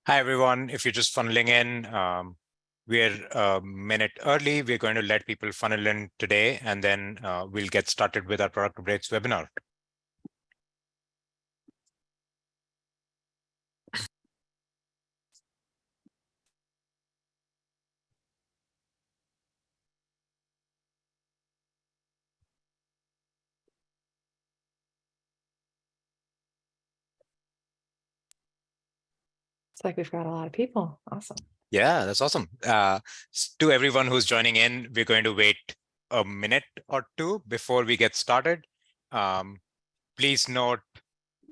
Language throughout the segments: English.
Hi, everyone. If you're just funneling in, we're a minute early. We're going to let people funnel in today, and then we'll get started with our product updates webinar. It's like we've got a lot of people. Awesome. Yeah, that's awesome. To everyone who's joining in, we're going to wait a minute or two before we get started. Um, please note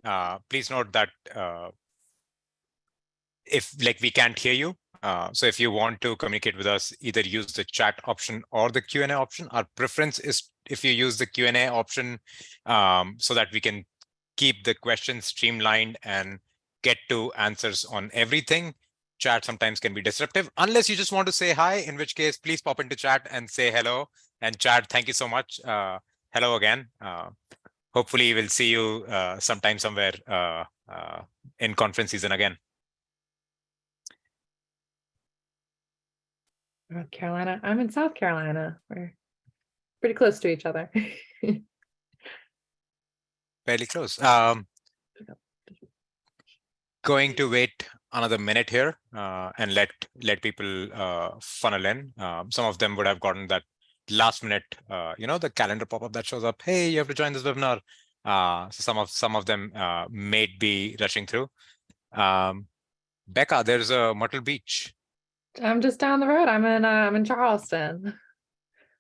that if we can't hear you. So if you want to communicate with us, either use the chat option or the Q&A option. Our preference is if you use the Q&A option, so that we can keep the questions streamlined and get to answers on everything. Chat sometimes can be disruptive, unless you just want to say hi, in which case, please pop into chat and say hello. And Chad, thank you so much. Hello again. Hopefully we'll see you sometime somewhere in conference season again. North Carolina. I'm in South Carolina. We're pretty close to each other. Fairly close. Going to wait another minute here and let people funnel in. Some of them would have gotten that last minute, the calendar pop-up that shows up. Hey, you have to join this webinar. So some of them may be rushing through. Becca, there's a Myrtle Beach. I'm just down the road. I'm in Charleston,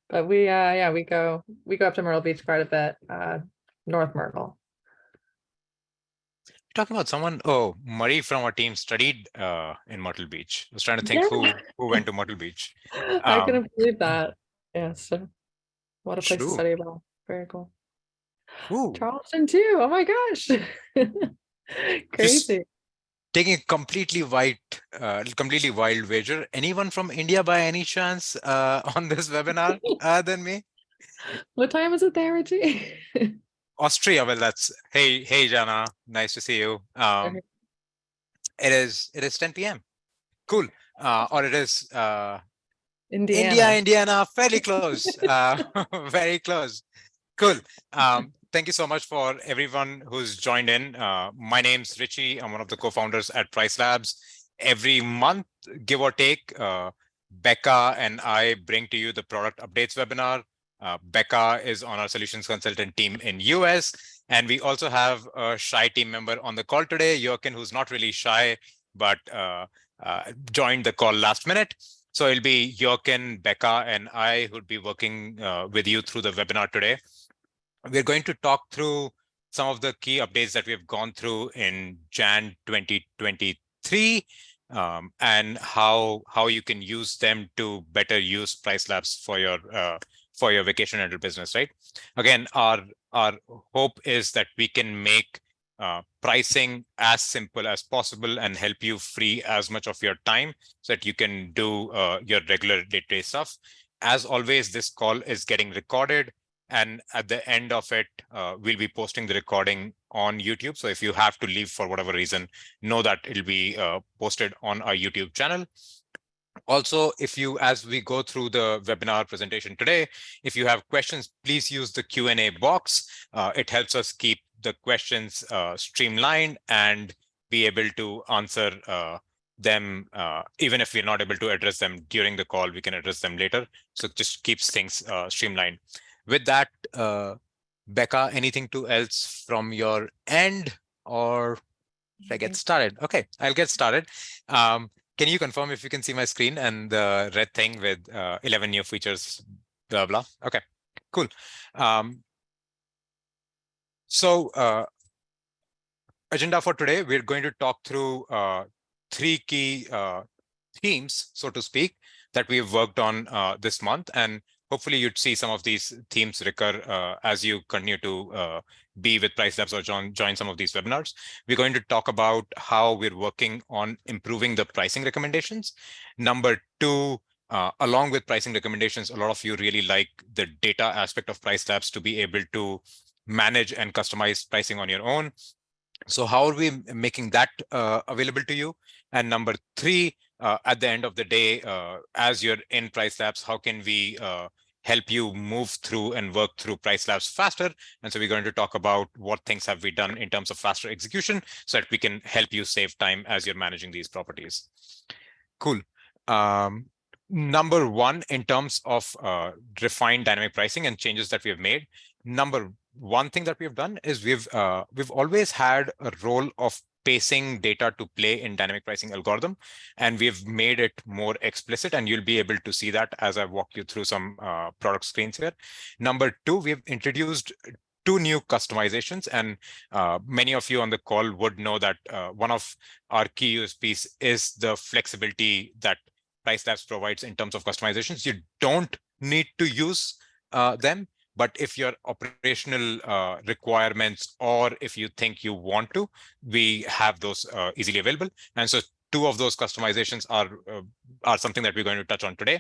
but we go up to Myrtle Beach quite a bit. North Myrtle. Talking about someone. Oh, Murray from our team studied in Myrtle Beach. I was trying to think Yeah. who went to Myrtle Beach. I couldn't believe that. Yeah, so what a place to True. study about. Very cool. Ooh. Charleston too. Oh my gosh. Just Crazy. taking a completely wild wager. Anyone from India by any chance on this webinar than me? What time is it there, Richie? Austria. Well, that's hey Jana, nice to see you. It is 10 p.m. Cool. Or it is Indiana. Indiana, fairly close. Very close. Cool. Thank you so much for everyone who's joined in. My name's Richie. I'm one of the co-founders at PriceLabs. Every month, give or take, Becca and I bring to you the product updates webinar. Becca is on our solutions consultant team in US. And we also have a shy team member on the call today, Jochen, who's not really shy, but joined the call last minute. So it'll be Jochen, Becca, and I who'll be working with you through the webinar today. We're going to talk through some of the key updates that we've gone through in Jan 2023 and how you can use them to better use PriceLabs for your vacation rental business, right? Again, our hope is that we can make pricing as simple as possible and help you free as much of your time so that you can do your regular day-to-day stuff. As always, this call is getting recorded. And at the end of it, we'll be posting the recording on YouTube. So if you have to leave for whatever reason, know that it'll be posted on our YouTube channel. Also, as we go through the webinar presentation today, if you have questions, please use the Q&A box. It helps us keep the questions streamlined and be able to answer them. Even if we're not able to address them during the call, we can address them later. So it just keeps things streamlined. With that, Becca, anything else from your end, or should I get started? Okay, I'll get started. Can you confirm if you can see my screen and the red thing with 11 new features, blah, blah? Okay, cool. So agenda for today, we're going to talk through three key themes, so to speak, that we've worked on this month. And hopefully you'd see some of these themes recur as you continue to be with PriceLabs or join some of these webinars. We're going to talk about how we're working on improving the pricing recommendations. Number two, along with pricing recommendations, a lot of you really like the data aspect of PriceLabs to be able to manage and customize pricing on your own. So how are we making that available to you? And number three, at the end of the day, as you're in PriceLabs, how can we help you move through and work through PriceLabs faster? And so we're going to talk about what things have we done in terms of faster execution so that we can help you save time as you're managing these properties. Cool. Number one, in terms of refined dynamic pricing and changes that we have made, number one thing that we have done is we've always had a role of pacing data to play in dynamic pricing algorithm, and we've made it more explicit, and you'll be able to see that as I walk you through some product screens here. Number two, we've introduced two new customizations, and many of you on the call would know that one of our key USPs is the flexibility that PriceLabs provides in terms of customizations. You don't need to use them, but if your operational requirements or if you think you want to, we have those easily available. And so two of those customizations are something that we're going to touch on today.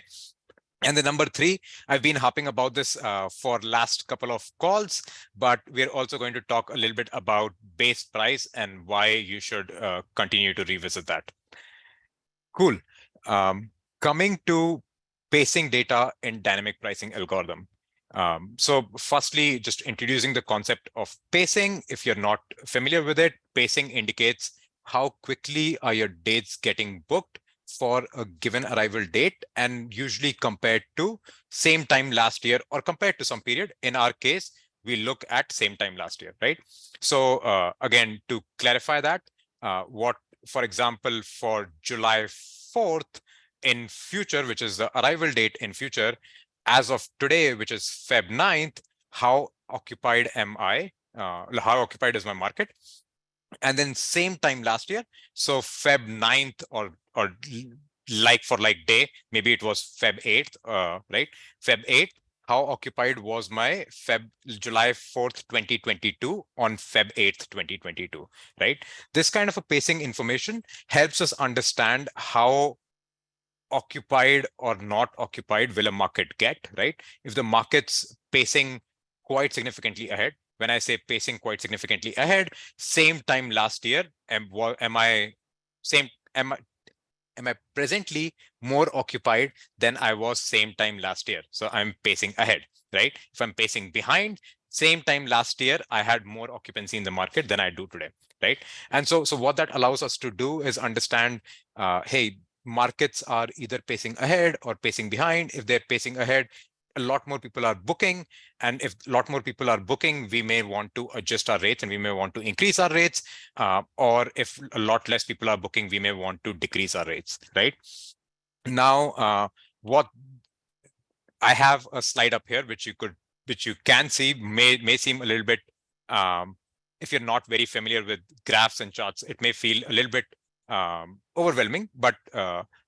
And the number three, I've been harping about this for last couple of calls, but we're also going to talk a little bit about base price and why you should continue to revisit that. Cool. Coming to pacing data in dynamic pricing algorithm. So firstly, just introducing the concept of pacing. If you're not familiar with it, pacing indicates how quickly are your dates getting booked for a given arrival date, and usually compared to same time last year or compared to some period. In our case, we look at same time last year, right? So again, to clarify that, for example, for July 4th in future, which is the arrival date in future, as of today, which is Feb 9th, how occupied am I? How occupied is my market? And then same time last year, so Feb 9th or like for like day, maybe it was Feb 8th, right? Feb 8th, how occupied was my July 4th, 2022 on Feb 8th, 2022, right? This kind of a pacing information helps us understand how occupied or not occupied will a market get, right? If the market's pacing quite significantly ahead, when I say pacing quite significantly ahead, same time last year, am I presently more occupied than I was same time last year? So I'm pacing ahead, right? If I'm pacing behind, same time last year, I had more occupancy in the market than I do today, right? And so what that allows us to do is understand, hey, markets are either pacing ahead or pacing behind. If they're pacing ahead, a lot more people are booking. And if a lot more people are booking, we may want to adjust our rates and we may want to increase our rates. Or if a lot less people are booking, we may want to decrease our rates, right? Now, what I have a slide up here, which you can see may seem a little bit, if you're not very familiar with graphs and charts, it may feel a little bit overwhelming, but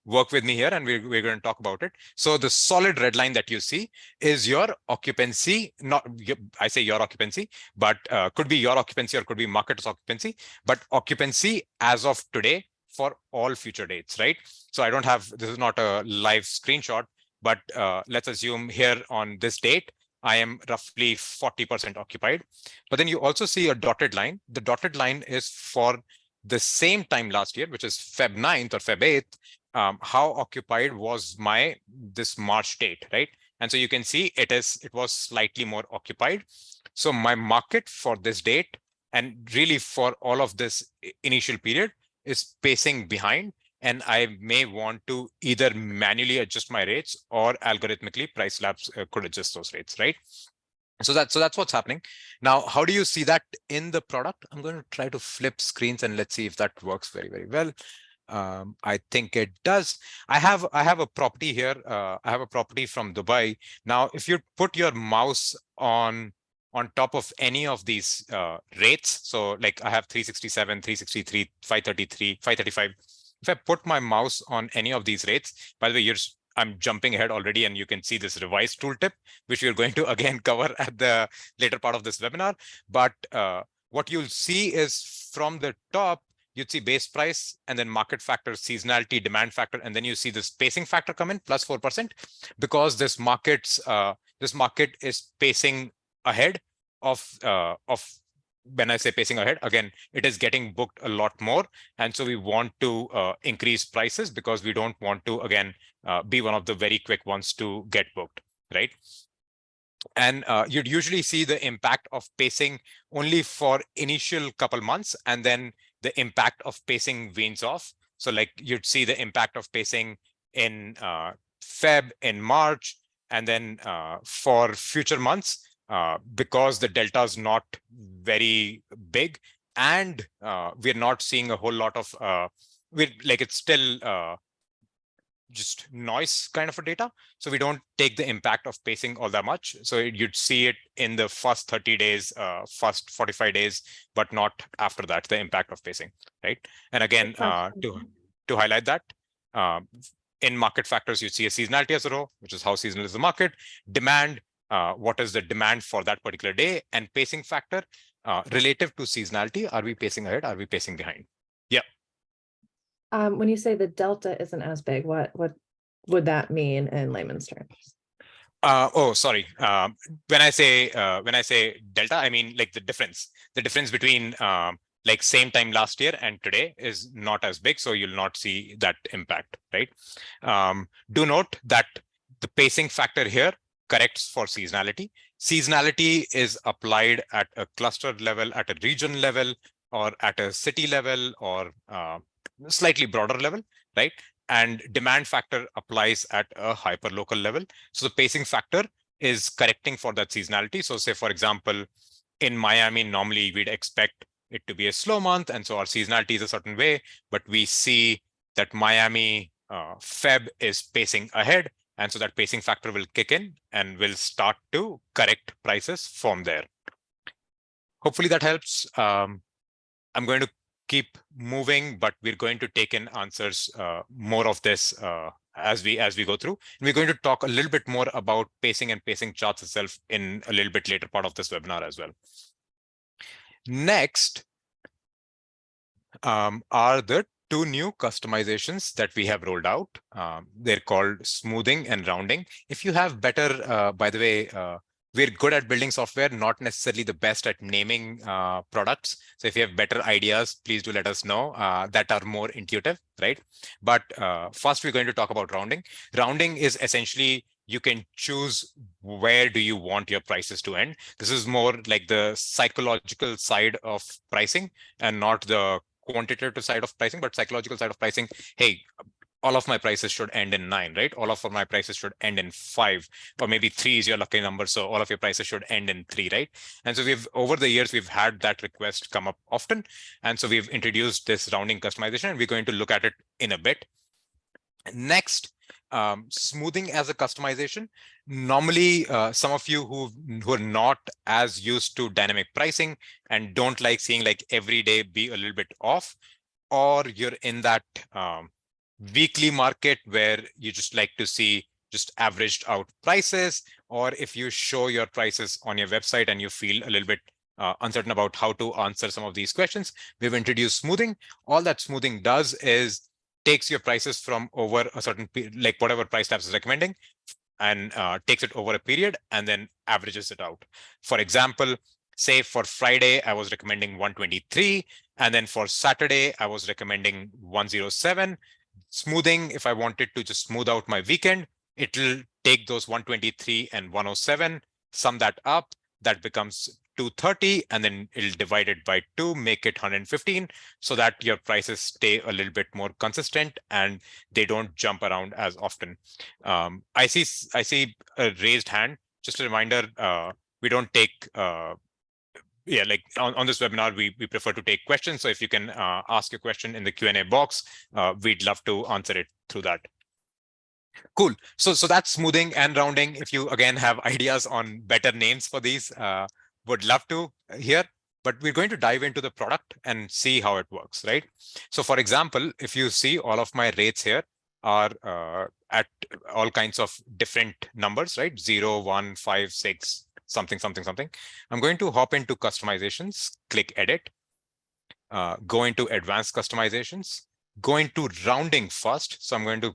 work with me here and we're going to talk about it. So the solid red line that you see is your occupancy, I say your occupancy, but could be your occupancy or could be market's occupancy, but occupancy as of today for all future dates, right? So this is not a live screenshot, but let's assume here on this date, I am roughly 40% occupied. But then you also see a dotted line. The dotted line is for the same time last year, which is Feb 9th or Feb 8th, how occupied was this March date, right? And so you can see it was slightly more occupied. So my market for this date and really for all of this initial period is pacing behind, and I may want to either manually adjust my rates or algorithmically PriceLabs could adjust those rates, right? So that's what's happening. Now, how do you see that in the product? I'm going to try to flip screens and let's see if that works very, very well. I think it does. I have a property here. I have a property from Dubai. Now, if you put your mouse on top of any of these rates, so like I have 367, 363, 533, 535. If I put my mouse on any of these rates, by the way, I'm jumping ahead already, and you can see this revised tooltip, which we're going to again cover at the later part of this webinar. But what you'll see is from the top, you'd see base price and then market factor, seasonality, demand factor, and then you see this pacing factor come in plus 4%, because this market is pacing ahead of when I say pacing ahead, again, it is getting booked a lot more. And so we want to increase prices because we don't want to, again, be one of the very quick ones to get booked, right? And you'd usually see the impact of pacing only for initial couple months, and then the impact of pacing wanes off. So like you'd see the impact of pacing in Feb, in March, and then for future months, because the delta is not very big, and we're not seeing a whole lot of, we're like it's still just noise kind of a data. So we don't take the impact of pacing all that much. So you'd see it in the first 30 days, first 45 days, but not after that, the impact of pacing, right? And again, to highlight that, in market factors, you see a seasonality as a row, which is how seasonal is the market. Demand, what is the demand for that particular day, and pacing factor relative to seasonality. Are we pacing ahead? Are we pacing behind? Yeah. When you say the delta isn't as big, what would that mean in layman's terms? Oh, sorry. When I say delta, I mean like the difference between like same time last year and today is not as big, so you'll not see that impact, right? Do note that the pacing factor here corrects for seasonality. Seasonality is applied at a cluster level, at a region level, or at a city level, or slightly broader level, right? And demand factor applies at a hyperlocal level. So the pacing factor is correcting for that seasonality. So say, for example, in Miami, normally we'd expect it to be a slow month, and so our seasonality is a certain way, but we see that Miami Feb is pacing ahead, and so that pacing factor will kick in and will start to correct prices from there. Hopefully that helps. I'm going to keep moving, but we're going to take in answers, more of this as we go through. And we're going to talk a little bit more about pacing and pacing charts itself in a little bit later part of this webinar as well. Next are the two new customizations that we have rolled out. They're called smoothing and rounding. If you have better, by the way, we're good at building software, not necessarily the best at naming products. So if you have better ideas, please do let us know that are more intuitive, right? But first, we're going to talk about rounding. Rounding is essentially you can choose where do you want your prices to end. This is more like the psychological side of pricing and not the quantitative side of pricing, but psychological side of pricing. Hey, all of my prices should end in 9, right? All of my prices should end in 5, or maybe 3 is your lucky number. So all of your prices should end in 3, right? And so over the years, we've had that request come up often. And so we've introduced this rounding customization, and we're going to look at it in a bit. Next, smoothing as a customization. Normally, some of you who are not as used to dynamic pricing and don't like seeing like every day be a little bit off, or you're in that weekly market where you just like to see just averaged out prices, or if you show your prices on your website and you feel a little bit uncertain about how to answer some of these questions, we've introduced smoothing. All that smoothing does is takes your prices from over a certain, like whatever PriceLabs is recommending, and takes it over a period and then averages it out. For example, say for Friday, I was recommending 123, and then for Saturday, I was recommending 107. Smoothing, if I wanted to just smooth out my weekend, it'll take those 123 and 107, sum that up, that becomes 230, and then it'll divide it by 2, make it 115, so that your prices stay a little bit more consistent and they don't jump around as often. I see a raised hand. Just a reminder, we don't take like on this webinar, we prefer to take questions. So if you can ask your question in the Q&A box, we'd love to answer it through that. Cool. So that's smoothing and rounding. If you again have ideas on better names for these, would love to hear. But we're going to dive into the product and see how it works, right? So for example, if you see all of my rates here are at all kinds of different numbers, right? 0, 1, 5, 6, something, something, something. I'm going to hop into customizations, click edit, go into advanced customizations, go into rounding first. So I'm going to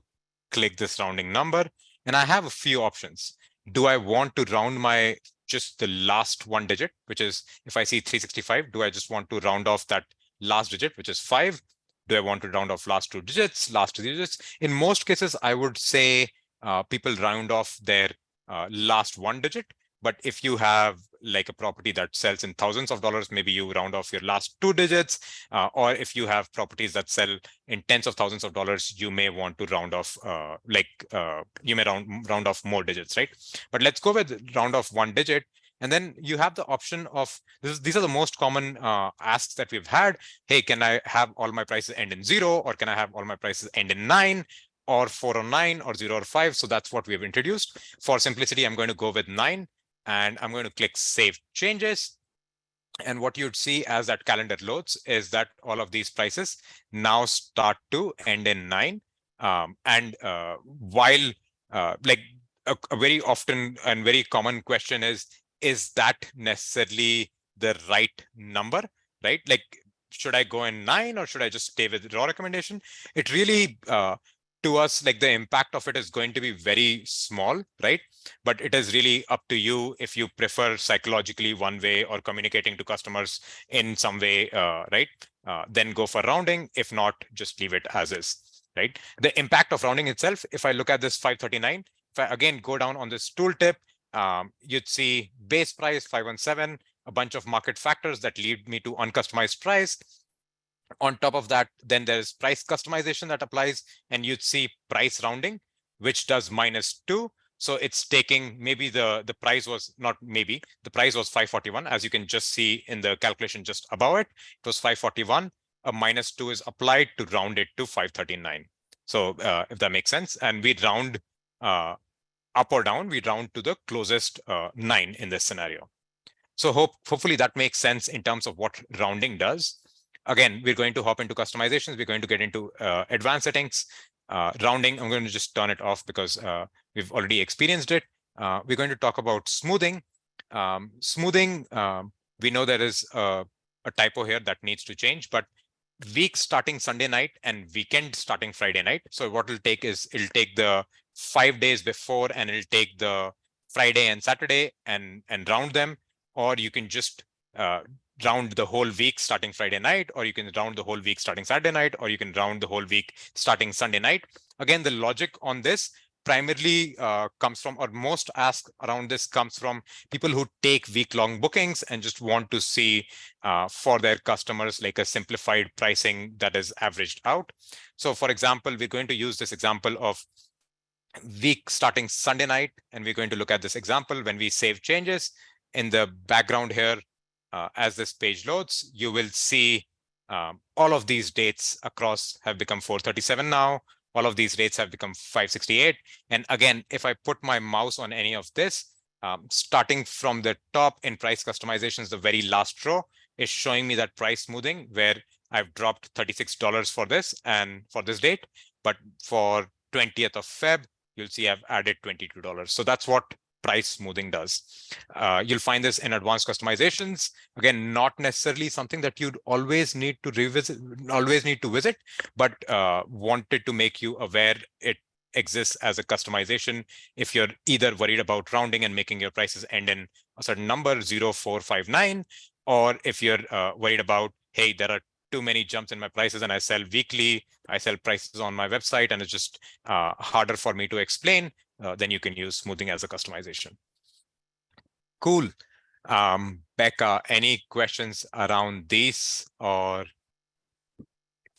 click this rounding number, and I have a few options. Do I want to round my just the last one digit, which is if I see 365, do I just want to round off that last digit, which is 5? Do I want to round off last two digits, last two digits? In most cases, I would say people round off their last one digit. But if you have like a property that sells in thousands of dollars, maybe you round off your last two digits. Or if you have properties that sell in tens of thousands of dollars, you may want to round off you may round off more digits, right? But let's go with round off one digit. And then you have the option of these are the most common asks that we've had. Hey, can I have all my prices end in 0, or can I have all my prices end in 9, or 4 or 9, or 0 or 5? So that's what we have introduced. For simplicity, I'm going to go with 9, and I'm going to click Save Changes. And what you'd see as that calendar loads is that all of these prices now start to end in 9. While like a very often and very common question is that necessarily the right number, right? Like, should I go in 9, or should I just stay with the raw recommendation? It really, to us, like the impact of it is going to be very small, right? But it is really up to you if you prefer psychologically one way or communicating to customers in some way, right? Then go for rounding. If not, just leave it as is, right? The impact of rounding itself, if I look at this 539, if I again go down on this tooltip, you'd see base price 517, a bunch of market factors that lead me to uncustomized price. On top of that, then there's price customization that applies, and you'd see price rounding, which does -2. So it's taking maybe the price was not maybe the price was 541, as you can just see in the calculation just above it. It was 541. A -2 is applied to round it to 539. So if that makes sense, and we round up or down, we round to the closest 9 in this scenario. So hopefully that makes sense in terms of what rounding does. Again, we're going to hop into customizations. We're going to get into advanced settings. Rounding, I'm going to just turn it off because we've already experienced it. We're going to talk about smoothing. Smoothing, we know there is a typo here that needs to change, but week starting Sunday night and weekend starting Friday night. So what it'll take is it'll take the 5 days before, and it'll take the Friday and Saturday and round them. Or you can just round the whole week starting Friday night, or you can round the whole week starting Saturday night, or you can round the whole week starting Sunday night. Again, the logic on this primarily comes from, or most ask around this comes from people who take week-long bookings and just want to see for their customers like a simplified pricing that is averaged out. So for example, we're going to use this example of week starting Sunday night, and we're going to look at this example when we save changes. In the background here, as this page loads, you will see all of these dates across have become 437 now. All of these dates have become 568. And again, if I put my mouse on any of this, starting from the top in price customizations, the very last row is showing me that price smoothing where I've dropped $36 for this and for this date. But for 20th of Feb, you'll see I've added $22. So that's what price smoothing does. You'll find this in advanced customizations. Again, not necessarily something that you'd always need to visit, but wanted to make you aware it exists as a customization if you're either worried about rounding and making your prices end in a certain number, 0, 4, 5, 9, or if you're worried about, hey, there are too many jumps in my prices and I sell weekly, I sell prices on my website and it's just harder for me to explain, then you can use smoothing as a customization. Cool. Becca, any questions around these or?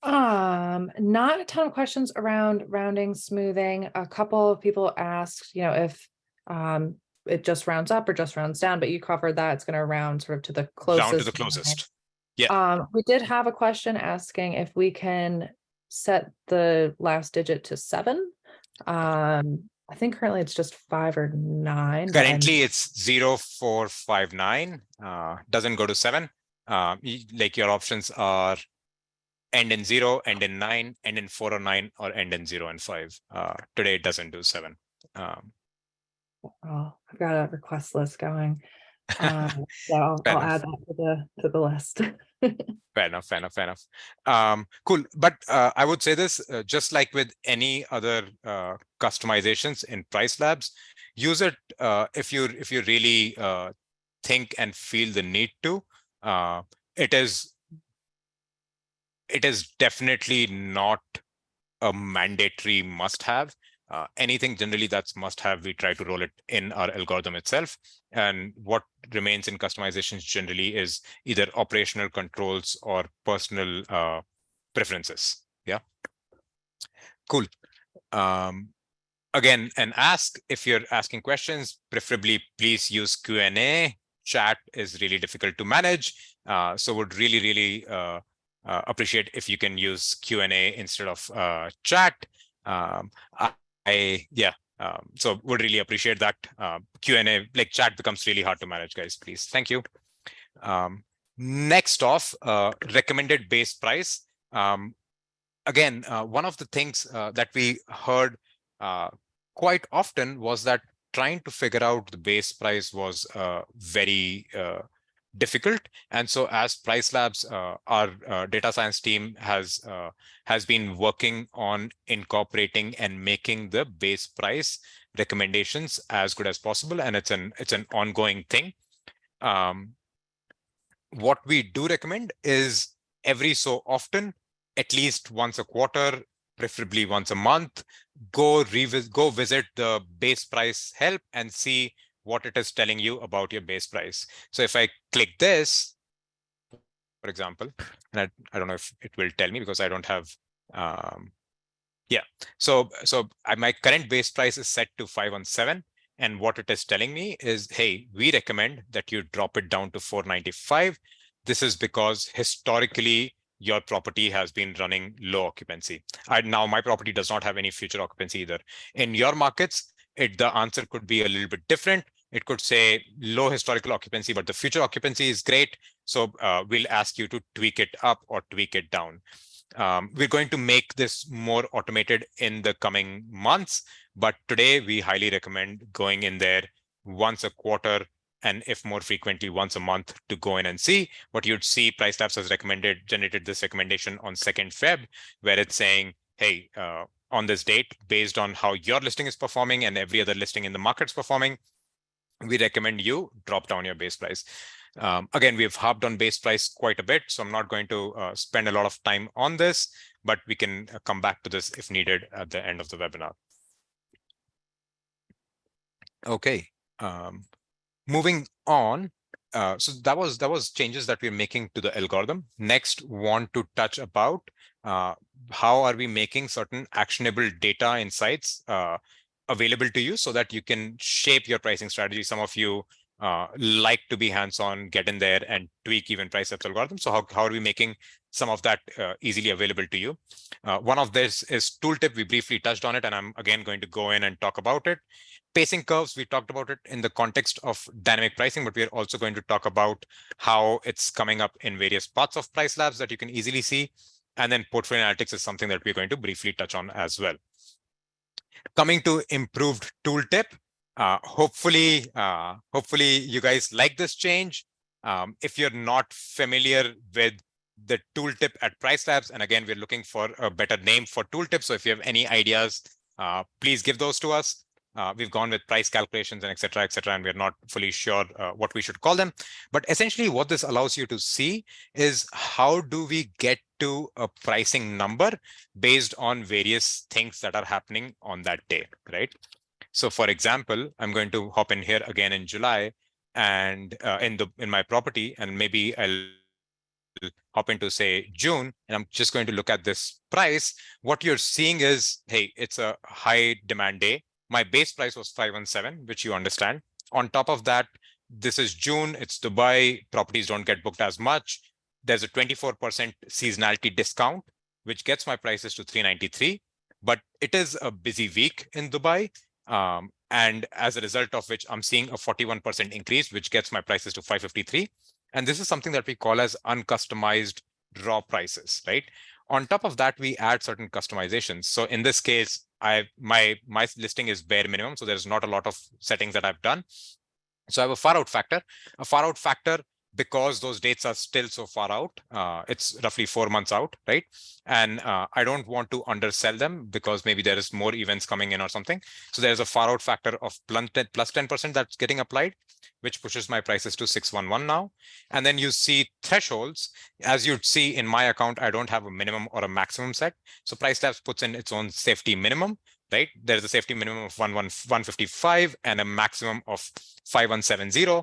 Not a ton of questions around rounding, smoothing. A couple of people asked, if it just rounds up or just rounds down, but you covered that. It's going to round sort of to the closest. Round to the closest. Yeah. We did have a question asking if we can set the last digit to 7. I think currently it's just 5 or 9. Currently it's 0, 4, 5, 9. Doesn't go to 7. Like your options are end in 0, end in 9, end in 4 or 9, or end in 0 and 5. Today it doesn't do 7. I've got a request list going. So I'll add that to the list. Fair enough. Cool. But I would say this, just like with any other customizations in PriceLabs, use it if you really think and feel the need to, it is definitely not a mandatory must-have. Anything generally that's must-have, we try to roll it in our algorithm itself. And what remains in customizations generally is either operational controls or personal preferences. Yeah, cool. Again, and ask if you're asking questions, preferably please use Q&A. Chat is really difficult to manage. So would really appreciate if you can use Q&A instead of chat. So would really appreciate that. Q&A, like chat becomes really hard to manage, guys, please. Thank you. Next off, recommended base price. Again, one of the things that we heard quite often was that trying to figure out the base price was very difficult. And so as PriceLabs, our data science team has been working on incorporating and making the base price recommendations as good as possible. And it's an ongoing thing. What we do recommend is every so often, at least once a quarter, preferably once a month, go visit the base price help and see what it is telling you about your base price. So if I click this, for example, and I don't know if it will tell me because I don't have, yeah. So my current base price is set to 517. And what it is telling me is, hey, we recommend that you drop it down to 495. This is because historically your property has been running low occupancy. Now my property does not have any future occupancy either. In your markets, the answer could be a little bit different. It could say low historical occupancy, but the future occupancy is great. So we'll ask you to tweak it up or tweak it down. We're going to make this more automated in the coming months, but today we highly recommend going in there once a quarter, and if more frequently, once a month, to go in and see. What you'd see, PriceLabs has generated this recommendation on 2nd Feb, where it's saying, hey, on this date, based on how your listing is performing and every other listing in the market's performing, we recommend you drop down your base price. Again, we've harped on base price quite a bit, so I'm not going to spend a lot of time on this, but we can come back to this if needed at the end of the webinar. Okay, moving on. So that was changes that we're making to the algorithm. Next, want to touch about how are we making certain actionable data insights available to you so that you can shape your pricing strategy. Some of you like to be hands-on, get in there and tweak even PriceLabs algorithms. So how are we making some of that easily available to you? One of this is tooltip. We briefly touched on it, and I'm again going to go in and talk about it. Pacing curves, we talked about it in the context of dynamic pricing, but we're also going to talk about how it's coming up in various parts of PriceLabs that you can easily see. And then portfolio analytics is something that we're going to briefly touch on as well. Coming to improved tooltip, hopefully you guys like this change. If you're not familiar with the tooltip at PriceLabs, and again, we're looking for a better name for tooltip. So if you have any ideas, please give those to us. We've gone with price calculations and et cetera, and we're not fully sure what we should call them. But essentially what this allows you to see is how do we get to a pricing number based on various things that are happening on that day, right? So for example, I'm going to hop in here again in July and in my property, and maybe I'll hop into say June, and I'm just going to look at this price. What you're seeing is, hey, it's a high demand day. My base price was 517, which you understand. On top of that, this is June, it's Dubai, properties don't get booked as much. There's a 24% seasonality discount, which gets my prices to 393. But it is a busy week in Dubai. And as a result of which, I'm seeing a 41% increase, which gets my prices to 553. And this is something that we call as uncustomized raw prices, right? On top of that, we add certain customizations. So in this case, my listing is bare minimum, so there's not a lot of settings that I've done. So I have a far out factor. A far out factor because those dates are still so far out. It's roughly 4 months out, right? And I don't want to undersell them because maybe there is more events coming in or something. So there's a far out factor of plus 10% that's getting applied, which pushes my prices to 611 now. And then you see thresholds. As you'd see in my account, I don't have a minimum or a maximum set. So PriceLabs puts in its own safety minimum, right? There's a safety minimum of 155 and a maximum of 5170.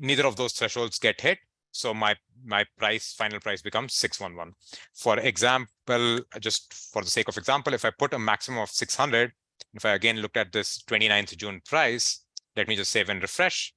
Neither of those thresholds get hit. So my final price becomes 611. For example, just for the sake of example, if I put a maximum of 600, if I again looked at this 29th June price, let me just save and refresh.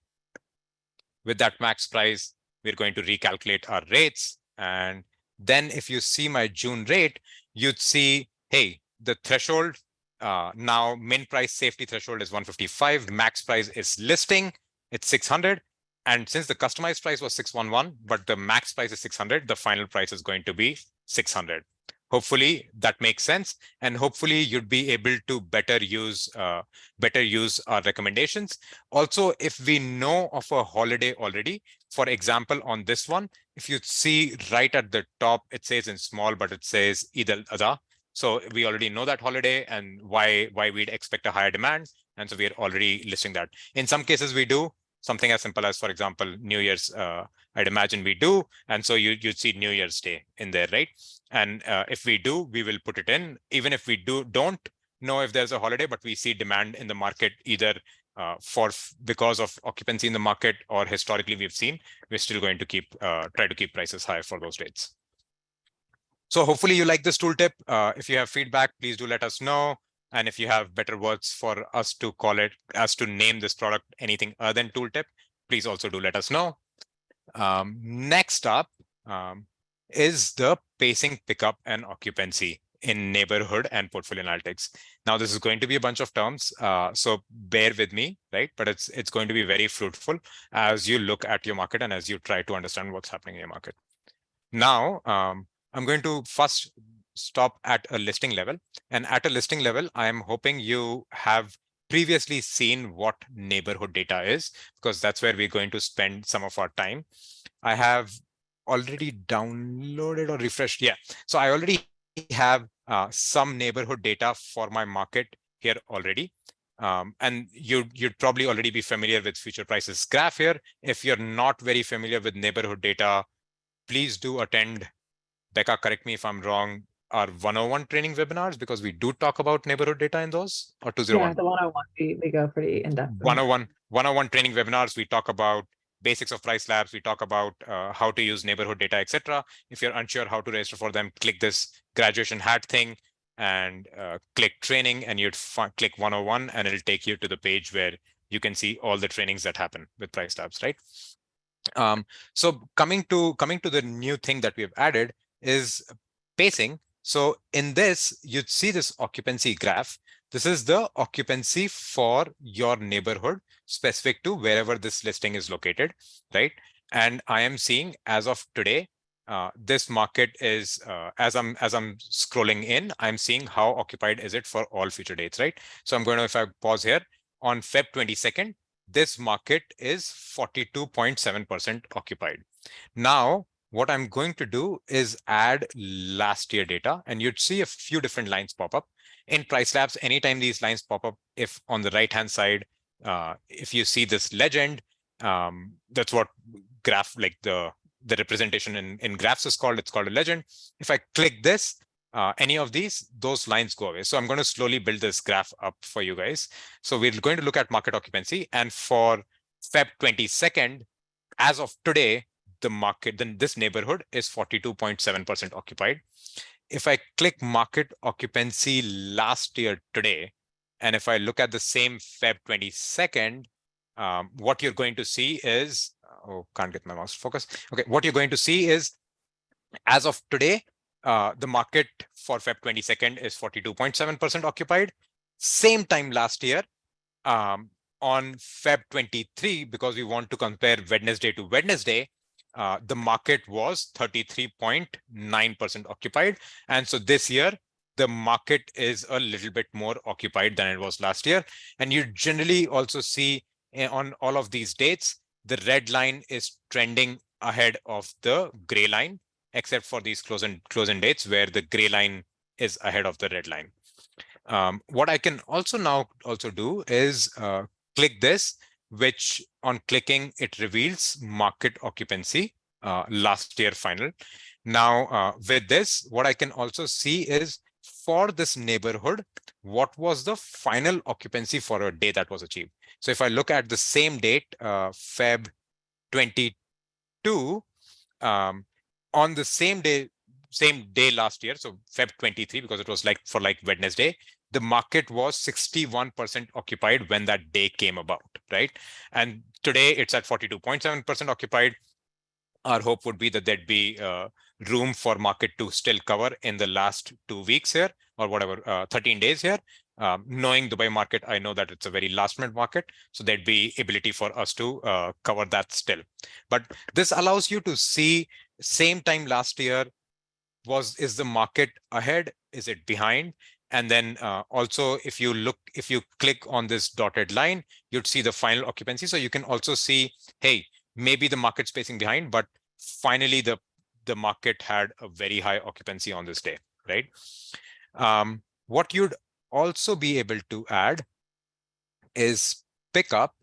With that max price, we're going to recalculate our rates. And then if you see my June rate, you'd see, hey, the threshold, now min price safety threshold is 155, max price is listing, it's 600. And since the customized price was 611, but the max price is 600, the final price is going to be 600. Hopefully that makes sense. And hopefully you'd be able to better use our recommendations. Also, if we know of a holiday already, for example, on this one, if you see right at the top, it says in small, but it says Eid al-Adha. So we already know that holiday and why we'd expect a higher demand. And so we're already listing that. In some cases we do. Something as simple as, for example, New Year's, I'd imagine we do. And so you'd see New Year's Day in there, right? And if we do, we will put it in. Even if we don't know if there's a holiday, but we see demand in the market either because of occupancy in the market or historically we've seen, we're still going to try to keep prices high for those dates. So hopefully you like this tooltip. If you have feedback, please do let us know. And if you have better words for us to call it, as to name this product anything other than tooltip, please also do let us know. Next up is the pacing, pickup, and occupancy in neighborhood and portfolio analytics. Now, this is going to be a bunch of terms, so bear with me, right? But it's going to be very fruitful as you look at your market and as you try to understand what's happening in your market. Now, I'm going to first stop at a listing level. And at a listing level, I'm hoping you have previously seen what neighborhood data is, because that's where we're going to spend some of our time. I have already downloaded or refreshed. Yeah, so I already have some neighborhood data for my market here already. And you'd probably already be familiar with future prices graph here. If you're not very familiar with neighborhood data, please do attend, Becca, correct me if I'm wrong, our 101 training webinars, because we do talk about neighborhood data in those, or 201? Yeah, the 101, we go pretty in-depth. 101 training webinars, we talk about basics of PriceLabs, we talk about how to use neighborhood data, etc. If you're unsure how to register for them, click this graduation hat thing and click training, and you'd click 101, and it'll take you to the page where you can see all the trainings that happen with PriceLabs, right? So coming to the new thing that we have added is pacing. So in this, you'd see this occupancy graph. This is the occupancy for your neighborhood specific to wherever this listing is located, right? And I am seeing as of today, this market is, as I'm scrolling in, I'm seeing how occupied is it for all future dates, right? So I'm going to, if I pause here, on Feb 22nd, this market is 42.7% occupied. Now, what I'm going to do is add last year data, and you'd see a few different lines pop up. In PriceLabs, anytime these lines pop up, if on the right-hand side, if you see this legend, that's what graph, like the representation in graphs is called. It's called a legend. If I click this, any of those lines go away. So I'm going to slowly build this graph up for you guys. So we're going to look at market occupancy, and for Feb 22nd, as of today, the market, then this neighborhood is 42.7% occupied. If I click market occupancy last year today, and if I look at the same Feb 22nd, what you're going to see is, can't get my mouse focus. Okay, what you're going to see is, as of today, the market for Feb 22nd is 42.7% occupied. Same time last year, on Feb 23, because we want to compare Wednesday to Wednesday, the market was 33.9% occupied. And so this year, the market is a little bit more occupied than it was last year. And you generally also see on all of these dates, the red line is trending ahead of the gray line, except for these close-in dates where the gray line is ahead of the red line. What I can also now do is click this, which on clicking, it reveals market occupancy last year final. Now, with this, what I can also see is for this neighborhood, what was the final occupancy for a day that was achieved. So if I look at the same date, Feb 22, on the same day last year, so Feb 23, because it was like for like Wednesday, the market was 61% occupied when that day came about, right? And today it's at 42.7% occupied. Our hope would be that there'd be room for market to still cover in the last 2 weeks here, or whatever, 13 days here. Knowing Dubai market, I know that it's a very last minute market, so there'd be ability for us to cover that still. But this allows you to see same time last year, is the market ahead? Is it behind? And then also, if you click on this dotted line, you'd see the final occupancy. So you can also see, hey, maybe the market's pacing behind, but finally the market had a very high occupancy on this day, right? What you'd also be able to add is pickup.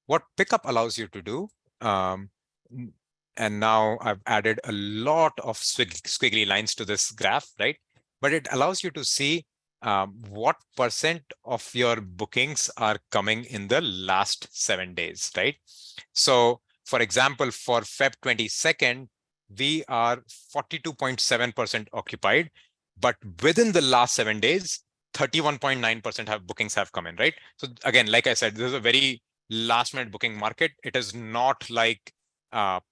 What pickup allows you to do, and now I've added a lot of squiggly lines to this graph, right? But it allows you to see what percent of your bookings are coming in the last 7 days, right? So for example, for Feb 22nd, we are 42.7% occupied, but within the last 7 days, 31.9% bookings have come in, right? So again, like I said, this is a very last minute booking market. It is not like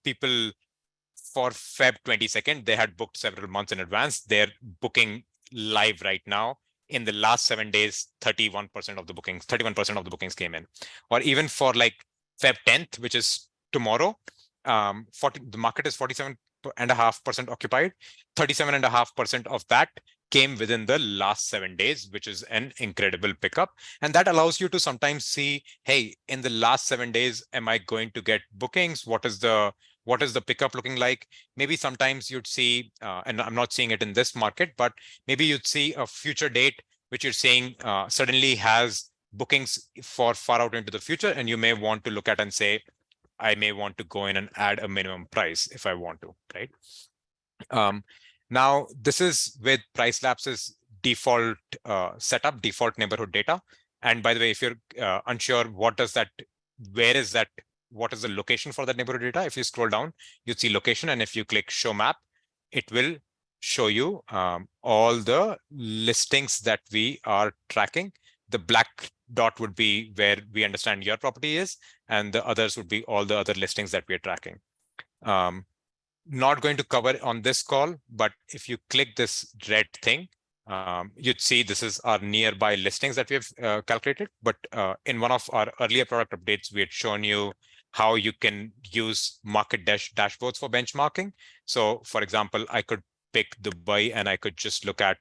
people for Feb 22nd, they had booked several months in advance. They're booking live right now. In the last 7 days, 31% of the bookings came in. Or even for like Feb 10th, which is tomorrow, the market is 47.5% occupied. 37.5% of that came within the last 7 days, which is an incredible pickup. And that allows you to sometimes see, hey, in the last 7 days, am I going to get bookings? What is the pickup looking like? Maybe sometimes you'd see, and I'm not seeing it in this market, but maybe you'd see a future date, which you're saying suddenly has bookings for far out into the future. And you may want to look at and say, I may want to go in and add a minimum price if I want to, right? Now, this is with PriceLabs' default setup, default neighborhood data. And by the way, if you're unsure, what is the location for that neighborhood data? If you scroll down, you'd see location. And if you click show map, it will show you all the listings that we are tracking. The black dot would be where we understand your property is, and the others would be all the other listings that we're tracking. Not going to cover on this call, but if you click this red thing, you'd see this is our nearby listings that we have calculated. But in one of our earlier product updates, we had shown you how you can use market dashboards for benchmarking. So for example, I could pick Dubai and I could just look at,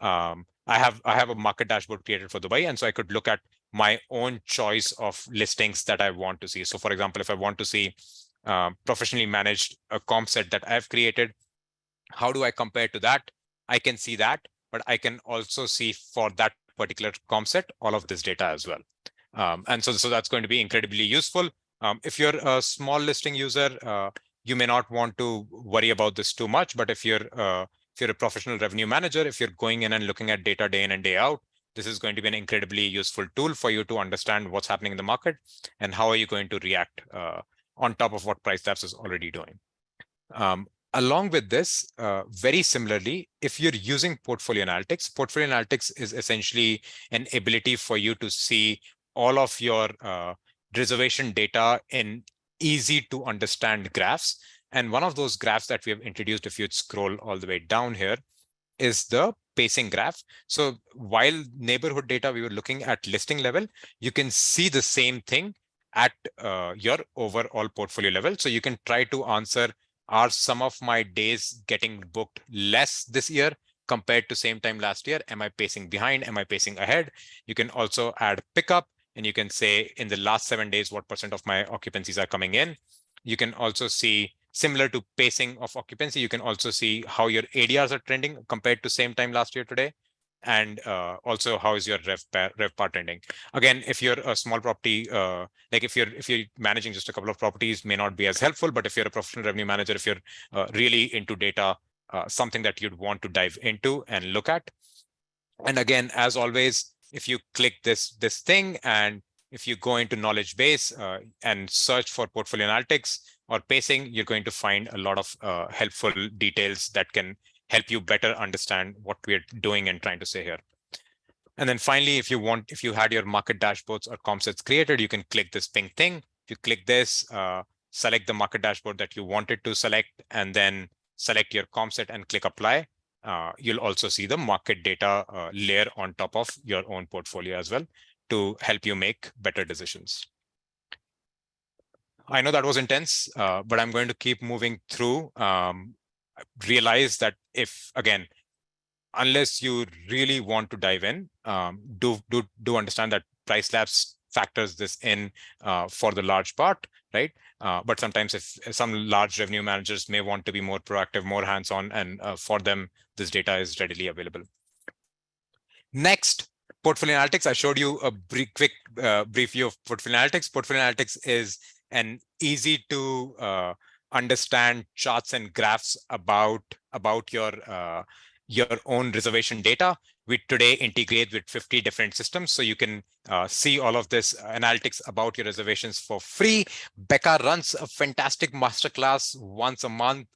I have a market dashboard created for Dubai. And so I could look at my own choice of listings that I want to see. So for example, if I want to see professionally managed a comp set that I've created, how do I compare to that? I can see that, but I can also see for that particular comp set, all of this data as well. And so that's going to be incredibly useful. If you're a small listing user, you may not want to worry about this too much, but if you're a professional revenue manager, if you're going in and looking at data day in and day out, this is going to be an incredibly useful tool for you to understand what's happening in the market and how are you going to react on top of what PriceLabs is already doing. Along with this, very similarly, if you're using Portfolio Analytics is essentially an ability for you to see all of your reservation data in easy to understand graphs. And one of those graphs that we have introduced, if you'd scroll all the way down here, is the pacing graph. So while neighborhood data, we were looking at listing level, you can see the same thing at your overall portfolio level. So you can try to answer, are some of my days getting booked less this year compared to same time last year? Am I pacing behind? Am I pacing ahead? You can also add pickup and you can say in the last 7 days, what percent of my occupancies are coming in? you can also see, similar to pacing of occupancy, you can also see how your ADRs are trending compared to same time last year today. And also how is your RevPAR trending. Again, if you're a small property, like if you're managing just a couple of properties, may not be as helpful. But if you're a professional revenue manager, if you're really into data, something that you'd want to dive into and look at. And again, as always, if you click this thing and if you go into knowledge base and search for portfolio analytics or pacing, you're going to find a lot of helpful details that can help you better understand what we're doing and trying to say here. And then finally, if you had your market dashboards or comp sets created, you can click this pink thing. If you click this, select the market dashboard that you wanted to select, and then select your comp set and click apply. You'll also see the market data layer on top of your own portfolio as well to help you make better decisions. I know that was intense, but I'm going to keep moving through. Realize that if, again, unless you really want to dive in, do understand that PriceLabs factors this in for the large part, right? But sometimes if some large revenue managers may want to be more proactive, more hands-on, and for them, this data is readily available. Next, portfolio analytics. I showed you a quick brief view of portfolio analytics. Portfolio analytics is an easy to understand charts and graphs about your own reservation data. We today integrate with 50 different systems, so you can see all of this analytics about your reservations for free. Becca runs a fantastic masterclass once a month.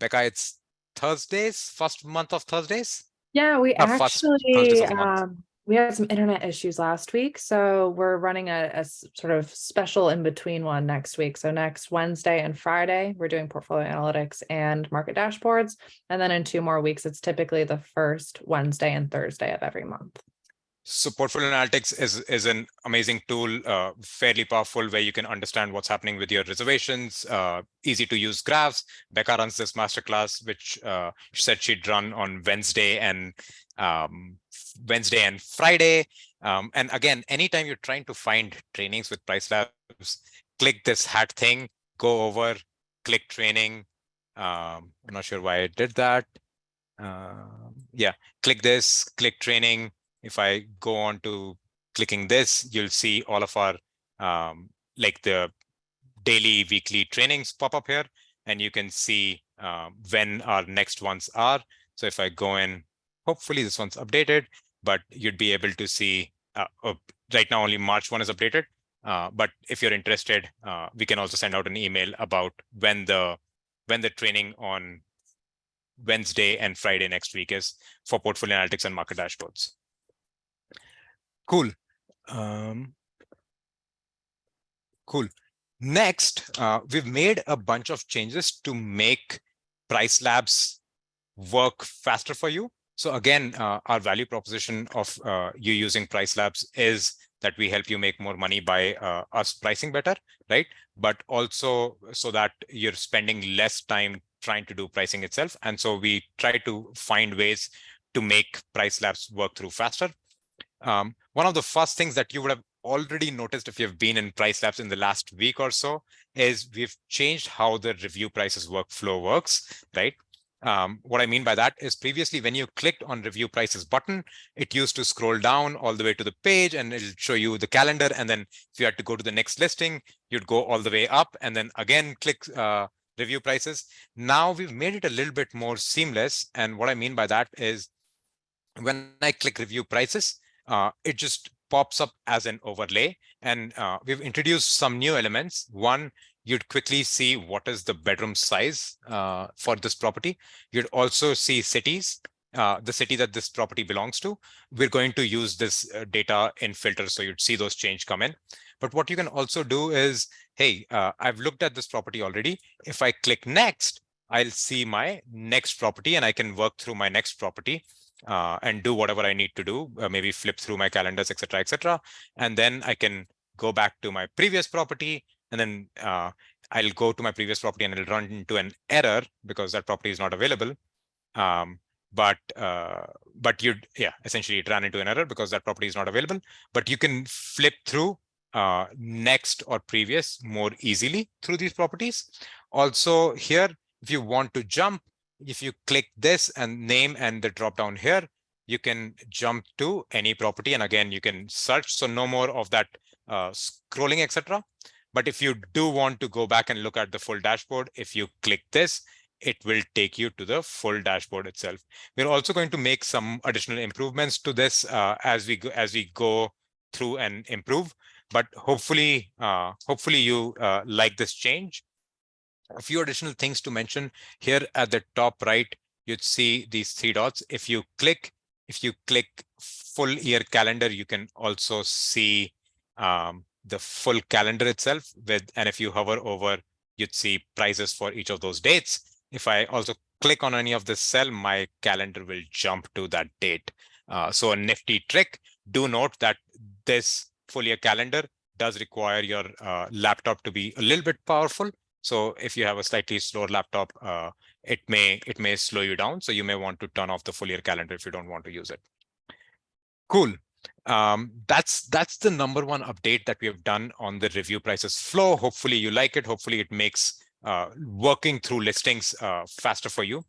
Becca, it's Thursdays, first month of Thursdays. Yeah, we First Thursdays actually of the month. we had some internet issues last week, so we're running a sort of special in between one next week. So next Wednesday and Friday, we're doing portfolio analytics and market dashboards, and then in 2 more weeks, it's typically the first Wednesday and Thursday of every month. So portfolio analytics is an amazing tool, fairly powerful, where you can understand what's happening with your reservations, easy to use graphs. Becca runs this masterclass, which she said she'd run on Wednesday and Friday. And again, anytime you're trying to find trainings with PriceLabs, click this hat thing, go over, click training. I'm not sure why I did that. Yeah, click this, click training. If I go on to clicking this, you'll see all of our like the daily, weekly trainings pop up here, and you can see when our next ones are. So if I go in, hopefully this one's updated, but you'd be able to see right now only March 1 is updated. But if you're interested, we can also send out an email about when the training on Wednesday and Friday next week is for portfolio analytics and market dashboards. Cool. Cool. Next, we've made a bunch of changes to make PriceLabs work faster for you. So again, our value proposition of you using PriceLabs is that we help you make more money by us pricing better, right? But also so that you're spending less time trying to do pricing itself. And so we try to find ways to make PriceLabs work through faster. One of the first things that you would have already noticed if you've been in PriceLabs in the last week or so is we've changed how the review prices workflow works, right? What I mean by that is previously when you clicked on review prices button, it used to scroll down all the way to the page and it'll show you the calendar. And then if you had to go to the next listing, you'd go all the way up and then again click review prices. Now we've made it a little bit more seamless. And what I mean by that is when I click review prices, it just pops up as an overlay. And we've introduced some new elements. One, you'd quickly see what is the bedroom size for this property. You'd also see cities, the city that this property belongs to. We're going to use this data in filters, so you'd see those change come in. But what you can also do is, hey, I've looked at this property already. If I click next, I'll see my next property and I can work through my next property and do whatever I need to do, maybe flip through my calendars, etc., etc. And then I can go back to my previous property, and then I'll go to my previous property and it'll run into an error because that property is not available. But essentially it ran into an error because that property is not available. But you can flip through next or previous more easily through these properties. Also here, if you want to jump, if you click this and name and the drop down here, you can jump to any property. And again, you can search. So no more of that scrolling, etc. But if you do want to go back and look at the full dashboard, if you click this, it will take you to the full dashboard itself. We're also going to make some additional improvements to this as we go through and improve. But hopefully you like this change. A few additional things to mention here at the top right, you'd see these three dots. If you click full year calendar, you can also see the full calendar itself and if you hover over, you'd see prices for each of those dates. If I also click on any of this cell, my calendar will jump to that date. So a nifty trick. Do note that this full year calendar does require your laptop to be a little bit powerful. So if you have a slightly slower laptop, it may slow you down. So you may want to turn off the full year calendar if you don't want to use it. Cool. That's the number one update that we have done on the review prices flow. Hopefully you like it. Hopefully it makes working through listings faster for you.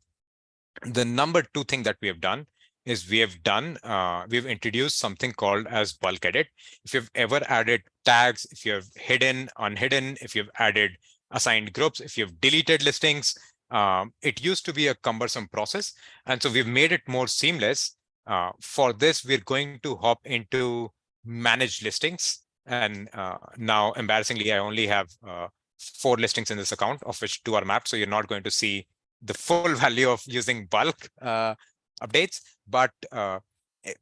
The number two thing that we have done is we've introduced something called as bulk edit. If you've ever added tags, if you have hidden, unhidden, if you've added assigned groups, if you've deleted listings, it used to be a cumbersome process. And so we've made it more seamless. For this, we're going to hop into manage listings. And now, embarrassingly, I only have 4 listings in this account, of which 2 are mapped. So you're not going to see the full value of using bulk updates, but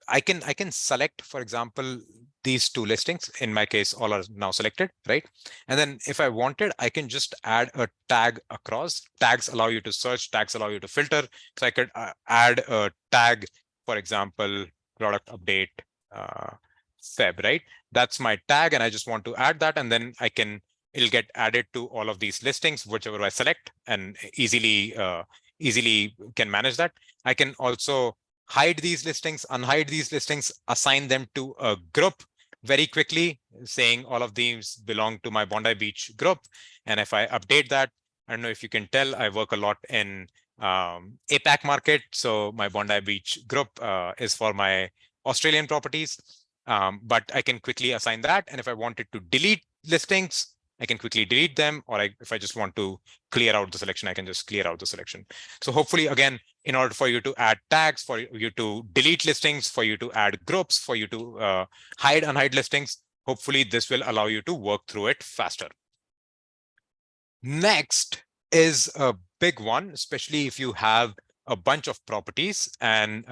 I can select, for example, these 2 listings. In my case, all are now selected, right? And then if I wanted, I can just add a tag across. Tags allow you to search, tags allow you to filter. So I could add a tag, for example, product update Feb, right? That's my tag, and I just want to add that, and then it'll get added to all of these listings, whichever I select, and easily can manage that. I can also hide these listings, unhide these listings, assign them to a group very quickly, saying all of these belong to my Bondi Beach group. And if I update that, I don't know if you can tell, I work a lot in APAC market. So my Bondi Beach group is for my Australian properties. But I can quickly assign that. And if I wanted to delete listings, I can quickly delete them, or if I just want to clear out the selection, I can just clear out the selection. So hopefully, again, in order for you to add tags, for you to delete listings, for you to add groups, for you to hide, unhide listings, hopefully this will allow you to work through it faster. Next is a big one, especially if you have a bunch of properties, and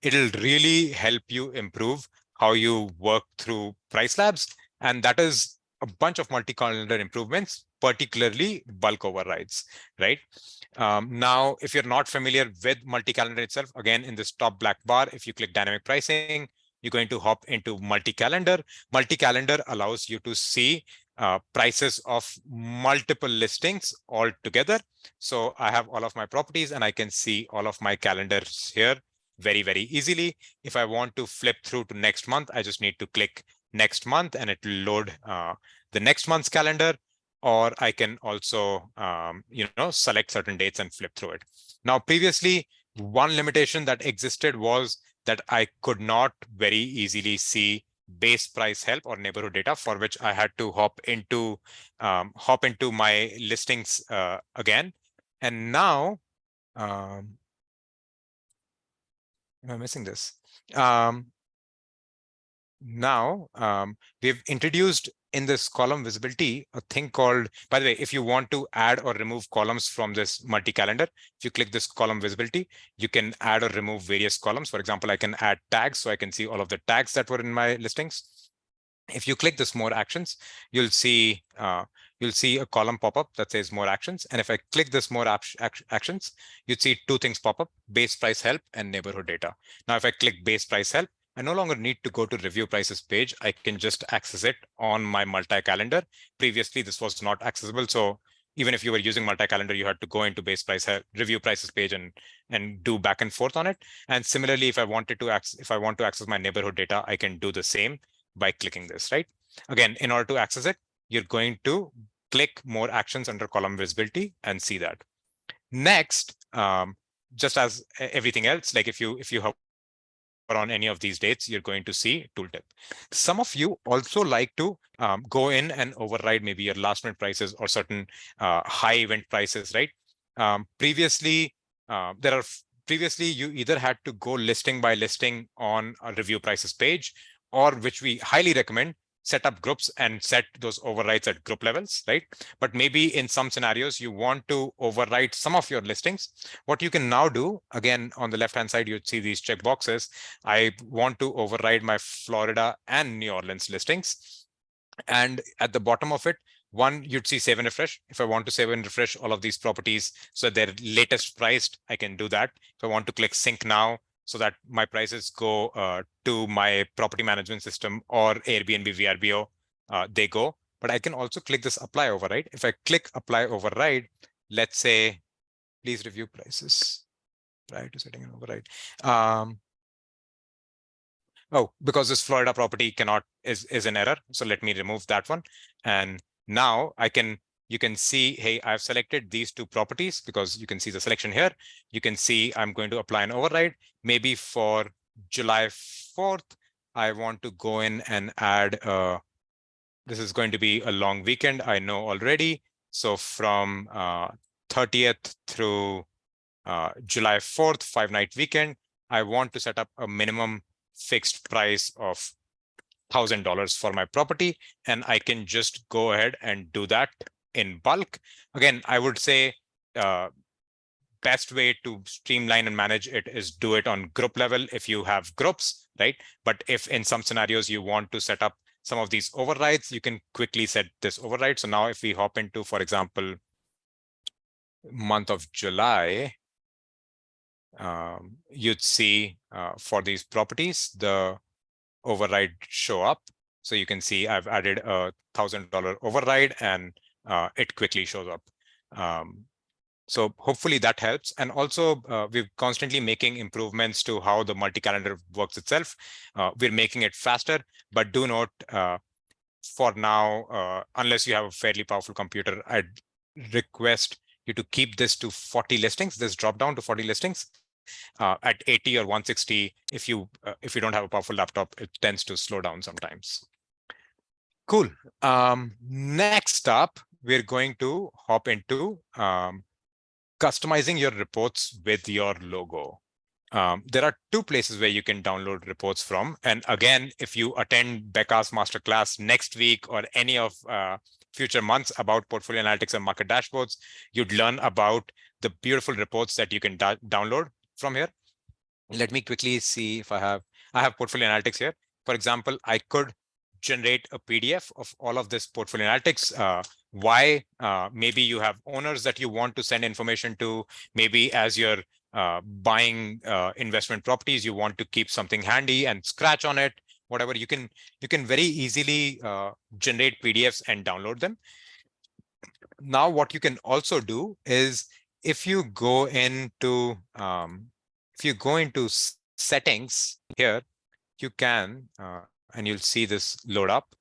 it'll really help you improve how you work through PriceLabs. And that is a bunch of multi-calendar improvements, particularly bulk overrides, right? Now, if you're not familiar with multi-calendar itself, again, in this top black bar, if you click dynamic pricing, you're going to hop into multi-calendar. Multi-calendar allows you to see prices of multiple listings all together. So I have all of my properties and I can see all of my calendars here very, very easily. If I want to flip through to next month, I just need to click next month and it will load the next month's calendar, or I can also select certain dates and flip through it. Now, previously, one limitation that existed was that I could not very easily see base price help or neighborhood data, for which I had to hop into my listings again. And now, am I missing this? Now, we've introduced in this column visibility a thing called, by the way, if you want to add or remove columns from this multi-calendar, if you click this column visibility, you can add or remove various columns. For example, I can add tags, so I can see all of the tags that were in my listings. If you click this more actions, you'll see a column pop up that says more actions. And if I click this more actions, you'd see 2 things pop up: base price help and neighborhood data. Now, if I click base price help, I no longer need to go to review prices page. I can just access it on my multi-calendar. Previously, this was not accessible. So even if you were using multi-calendar, you had to go into base price review prices page and do back and forth on it. And similarly, if I want to access my neighborhood data, I can do the same by clicking this, right? Again, in order to access it, you're going to click more actions under column visibility and see that. Next, just as everything else, like if you hover on any of these dates, you're going to see tooltip. Some of you also like to go in and override maybe your last minute prices or certain high event prices, right? Previously, previously you either had to go listing by listing on a review prices page, or which we highly recommend, set up groups and set those overrides at group levels, right? But maybe in some scenarios, you want to override some of your listings. What you can now do, again, on the left-hand side, you'd see these checkboxes. I want to override my Florida and New Orleans listings. And at the bottom of it, one, you'd see save and refresh. If I want to save and refresh all of these properties so they're latest priced, I can do that. If I want to click sync now, so that my prices go to my property management system or Airbnb VRBO, they go. But I can also click this apply override. If I click apply override, let's say, please review prices, right, to setting an override. Oh, because this Florida property is an error. So let me remove that one. And now you can see, hey, I've selected these two properties because you can see the selection here. You can see I'm going to apply an override. Maybe for July 4th, I want to go in and add, this is going to be a long weekend, I know already. So from 30th through July 4th, 5-night weekend, I want to set up a minimum fixed price of $1,000 for my property, and I can just go ahead and do that in bulk. Again, I would say best way to streamline and manage it is do it on group level if you have groups, right? But if in some scenarios you want to set up some of these overrides, you can quickly set this override. So now if we hop into, for example, month of July, you'd see for these properties, the override show up. So you can see I've added a $1,000 override and it quickly shows up. So hopefully that helps. And also we're constantly making improvements to how the multi-calendar works itself. We're making it faster, but do note for now, unless you have a fairly powerful computer, I'd request you to keep this to 40 listings, this drop down to 40 listings. At 80 or 160, if you don't have a powerful laptop, it tends to slow down sometimes. Cool. Next up, we're going to hop into customizing your reports with your logo. There are two places where you can download reports from. And again, if you attend Becca's masterclass next week or any of future months about portfolio analytics and market dashboards, you'd learn about the beautiful reports that you can download from here. Let me quickly see if I have portfolio analytics here. For example, I could generate a PDF of all of this portfolio analytics. Why? Maybe you have owners that you want to send information to. Maybe as you're buying investment properties, you want to keep something handy and scratch on it. Whatever, you can very easily generate PDFs and download them. Now, what you can also do is if you go into settings here, you can, and you'll see this load up.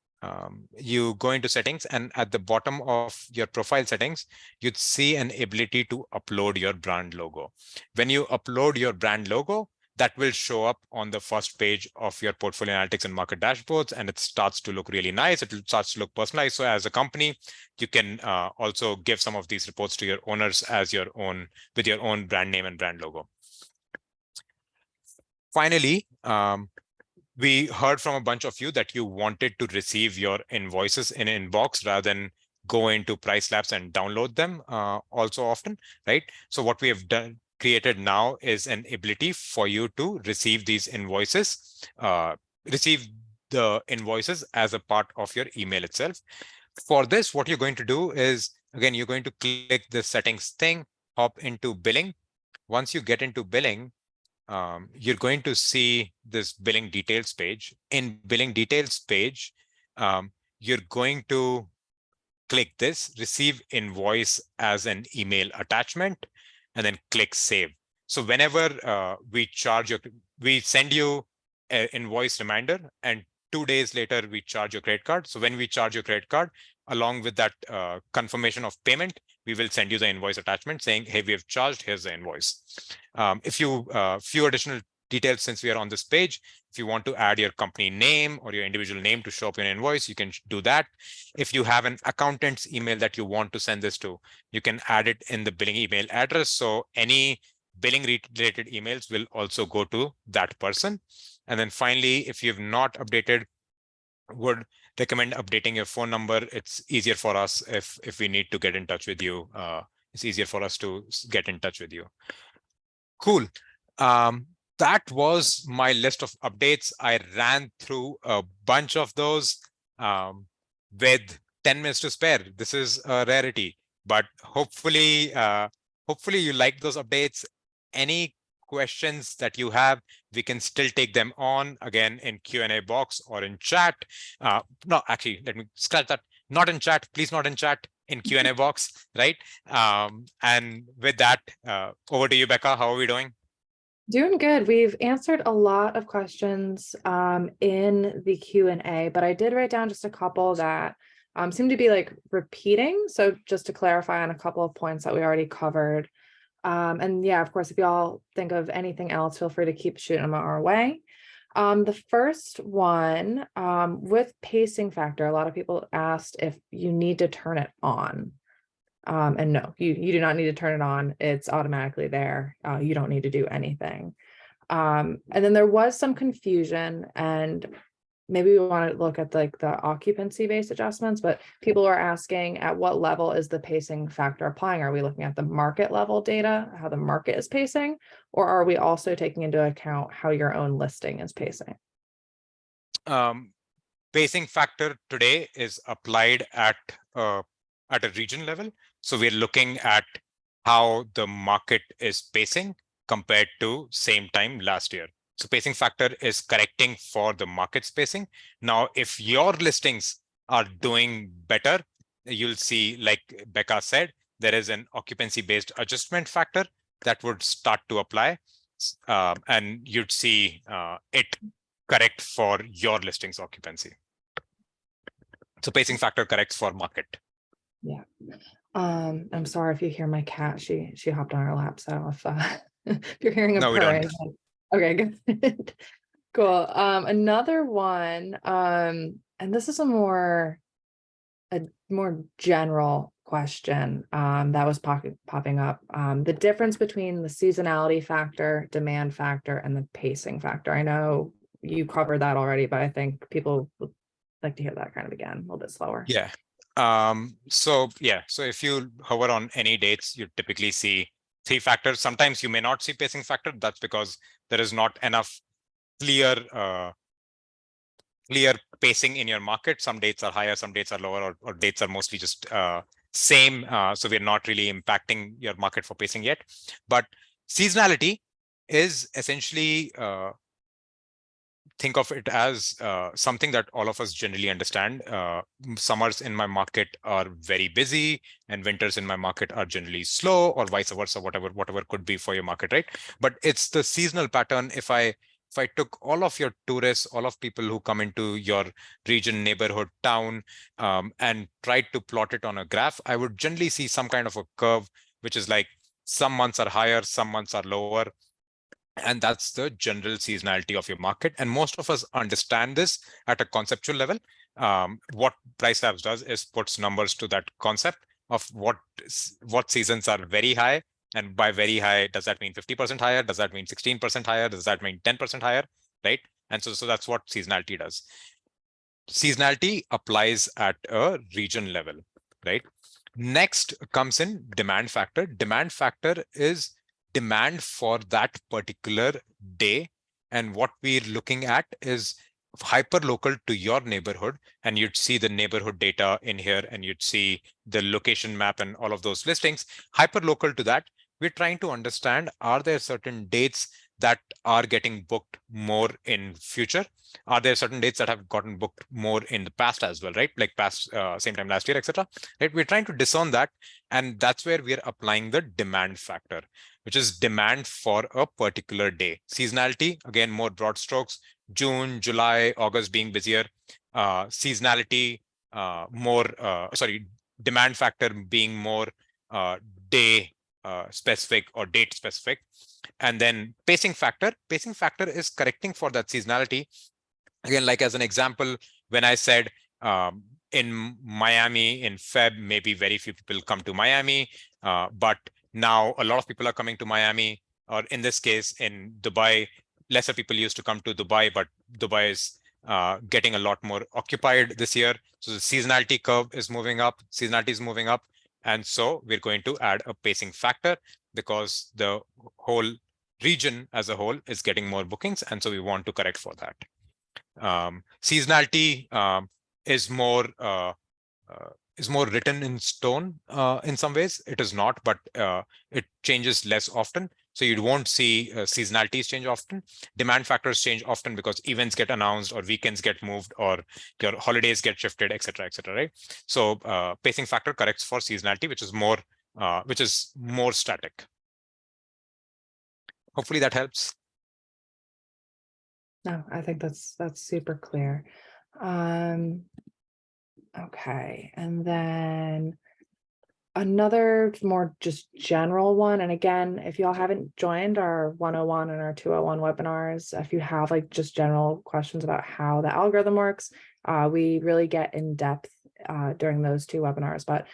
You go into settings, and at the bottom of your profile settings, you'd see an ability to upload your brand logo. When you upload your brand logo, that will show up on the first page of your portfolio analytics and market dashboards, and it starts to look really nice. It starts to look personalized. So as a company, you can also give some of these reports to your owners as your own, with your own brand name and brand logo. Finally, we heard from a bunch of you that you wanted to receive your invoices in an inbox rather than go into PriceLabs and download them also often, right? So what we have created now is an ability for you to receive these invoices, receive the invoices as a part of your email itself. For this, what you're going to do is, again, you're going to click the settings thing, hop into billing. Once you get into billing, you're going to see this billing details page. In billing details page, you're going to click this, receive invoice as an email attachment, and then click save. So whenever we send you an invoice reminder, and 2 days later, we charge your credit card. So when we charge your credit card, along with that confirmation of payment, we will send you the invoice attachment saying, hey, we have charged, here's the invoice. If you, few additional details since we are on this page, if you want to add your company name or your individual name to show up in an invoice, you can do that. If you have an accountant's email that you want to send this to, you can add it in the billing email address. So any billing related emails will also go to that person. And then finally, if you have not updated, would recommend updating your phone number. It's easier for us if we need to get in touch with you. It's easier for us to get in touch with you. Cool. That was my list of updates. I ran through a bunch of those with 10 minutes to spare. This is a rarity, but hopefully you like those updates. Any questions that you have, we can still take them on again in Q&A box or in chat. No, actually, let me scratch that. Not in chat, please, not in chat, in Q&A box, right? And with that, over to you, Becca. How are we doing? Doing good. We've answered a lot of questions in the Q&A, but I did write down just a couple that seem to be like repeating. So just to clarify on a couple of points that we already covered. And yeah, of course, if y'all think of anything else, feel free to keep shooting them our way. The first one, with pacing factor, a lot of people asked if you need to turn it on. And no, you do not need to turn it on. It's automatically there. You don't need to do anything. And then there was some confusion, and maybe we want to look at like the occupancy based adjustments, but people are asking at what level is the pacing factor applying? Are we looking at the market level data, how the market is pacing, or are we also taking into account how your own listing is pacing? Pacing factor today is applied at a region level. So we're looking at how the market is pacing compared to same time last year. So pacing factor is correcting for the market pacing. Now, if your listings are doing better, you'll see, like Becca said, there is an occupancy based adjustment factor that would start to apply. And you'd see it correct for your listings occupancy. So pacing factor corrects for market. Yeah. I'm sorry if you hear my cat. She hopped on our lap. So if you're hearing a purring. Okay, good. Cool. Another one, and this is a more general question that was popping up. The difference between the seasonality factor, demand factor, and the pacing factor. I know you covered that already, but I think people would like to hear that kind of again, a little bit slower. Yeah. So if you hover on any dates, you typically see 3 factors. Sometimes you may not see pacing factor. That's because there is not enough clear pacing in your market. Some dates are higher, some dates are lower, or dates are mostly just same. So we're not really impacting your market for pacing yet. But seasonality is essentially think of it as something that all of us generally understand. Summers in my market are very busy and winters in my market are generally slow, or vice versa, whatever could be for your market, right? But it's the seasonal pattern. If I took all of your tourists, all of people who come into your region, neighborhood, town, and tried to plot it on a graph, I would generally see some kind of a curve, which is like some months are higher, some months are lower. And that's the general seasonality of your market. And most of us understand this at a conceptual level. What PriceLabs does is puts numbers to that concept of what seasons are very high. And by very high, does that mean 50% higher? Does that mean 16% higher? Does that mean 10% higher? Right? And so that's what seasonality does. Seasonality applies at a region level, right? Next comes in demand factor. Demand factor is demand for that particular day. And what we're looking at is hyper local to your neighborhood. And you'd see the neighborhood data in here, and you'd see the location map and all of those listings. Hyper local to that, we're trying to understand, are there certain dates that are getting booked more in future? Are there certain dates that have gotten booked more in the past as well, right? Like past same time last year, etc. Right? We're trying to discern that, and that's where we're applying the demand factor, which is demand for a particular day. Seasonality, again, more broad strokes. June, July, August being busier, seasonality, demand factor being more day specific or date specific. And then pacing factor is correcting for that seasonality. Again, like as an example, when I said in Miami in Feb, maybe very few people come to Miami, but now a lot of people are coming to Miami, or in this case, in Dubai, lesser people used to come to Dubai, but Dubai is getting a lot more occupied this year. So the seasonality curve is moving up, seasonality is moving up. And so we're going to add a pacing factor because the whole region as a whole is getting more bookings. And so we want to correct for that. Seasonality is more written in stone in some ways. It is not, but it changes less often. So you won't see seasonalities change often. Demand factors change often because events get announced or weekends get moved or your holidays get shifted, etc., right? So pacing factor corrects for seasonality, which is more static. Hopefully that helps. No, I think that's super clear. Okay, and then another more just general one. And again, if y'all haven't joined our 101 and our 201 webinars, if you have like just general questions about how the algorithm works, we really get in depth during those two webinars. But